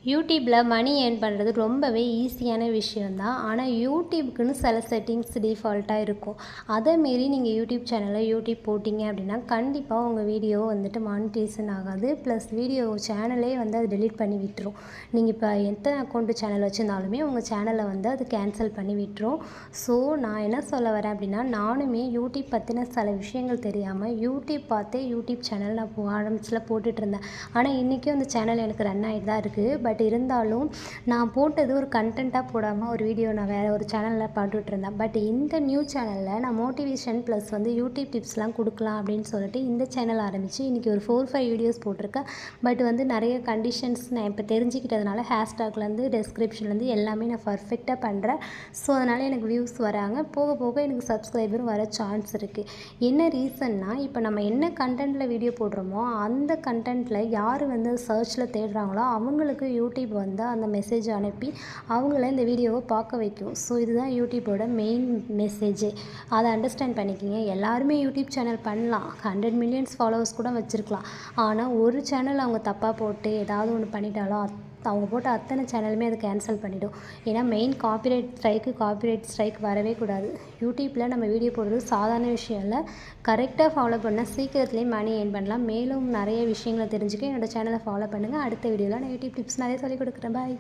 யூடியூப்பில் money earn பண்ணுறது ரொம்பவே ஈஸியான விஷயந்தான். ஆனால் யூடியூப்க்குன்னு சில செட்டிங்ஸ் டிஃபால்ட்டாக இருக்கும். அதை மீறி நீங்கள் யூடியூப் சேனலில் யூடியூப் போட்டிங்க அப்படின்னா கண்டிப்பாக உங்கள் வீடியோ வந்துட்டு மானிட்டேஷன் ஆகாது. ப்ளஸ் வீடியோ சேனலே வந்து அது டெலீட் பண்ணி விட்டுரும். நீங்கள் இப்போ எத்தனை அக்கௌண்ட்டு சேனல் வச்சுருந்தாலுமே உங்கள் சேனலை வந்து அது கேன்சல் பண்ணி விட்டுரும். ஸோ நான் என்ன சொல்ல வரேன் அப்படின்னா, நானுமே யூடியூப் பற்றின சில விஷயங்கள் தெரியாமல் யூடியூப் பார்த்தே யூடியூப் சேனல் நான் ஆரம்பத்தில் போட்டுட்ருந்தேன். ஆனால் இன்றைக்கும் அந்த சேனல் எனக்கு ரன் ஆகிட்டு தான் இருக்குது. பட் இருந்தாலும் நான் போட்டது ஒரு கண்டென்ட்டாக போடாமல் ஒரு வீடியோ நான் வேறு ஒரு சேனலில் பாட்டுட்ருந்தேன். பட் இந்த நியூ சேனலில் நான் மோட்டிவேஷன் ப்ளஸ் வந்து யூடியூப் டிப்ஸ்லாம் கொடுக்கலாம் அப்படின்னு சொல்லிட்டு இந்த சேனல் ஆரம்பித்து இன்றைக்கி ஒரு 4-5 வீடியோஸ் போட்டிருக்கேன். பட் வந்து நிறைய கண்டிஷன்ஸ் நான் இப்போ தெரிஞ்சுக்கிட்டதுனால ஹேஷ்டாக்லேருந்து டெஸ்கிரிப்ஷன்லேருந்து எல்லாமே நான் பர்ஃபெக்டாக பண்ணுறேன். ஸோ அதனால் எனக்கு வியூஸ் வராங்க. போக போக எனக்கு சப்ஸ்கிரைபரும் வர சான்ஸ் இருக்குது. என்ன ரீசன்னா, இப்போ நம்ம என்ன கண்டென்ட்டில் வீடியோ போடுறோமோ அந்த கண்டென்ட்டில் யார் வந்து சர்ச்சில் தேடுறாங்களோ அவங்களுக்கு யூடியூப் வந்து அந்த மெசேஜ் அனுப்பி அவங்கள இந்த வீடியோவை பார்க்க வைக்கும். ஸோ இதுதான் யூடியூப்போட மெயின் மெசேஜே. அதை அண்டர்ஸ்டாண்ட் பண்ணிக்கிங்க. எல்லாருமே யூடியூப் சேனல் பண்ணலாம், 100 மில்லியன்ஸ் ஃபாலோவர்ஸ் கூட வச்சுருக்கலாம். ஆனால் ஒரு சேனல் அவங்க தப்பாக போட்டு ஏதாவது ஒன்று பண்ணிட்டாலும் அவங்க போட்ட அத்தனை சேனலுமே அதை கேன்சல் பண்ணிவிடும். ஏன்னா மெயின் காப்பிரைட் ஸ்ட்ரைக் வரவே கூடாது. யூடியூப்பில் நம்ம வீடியோ போடுறது சாதாரண விஷயம் இல்லை. கரெக்டாக ஃபாலோ பண்ணால் சீக்கிரத்துலேயே மணி ஏர்ன் பண்ணலாம். மேலும் நிறைய விஷயங்களை தெரிஞ்சுக்க என்னோடய சேனலை ஃபாலோ பண்ணுங்கள். அடுத்த வீடியோவில் நான் யூடியூப் டிப்ஸ் நிறைய சொல்லிக் கொடுக்குறேன். பாய்.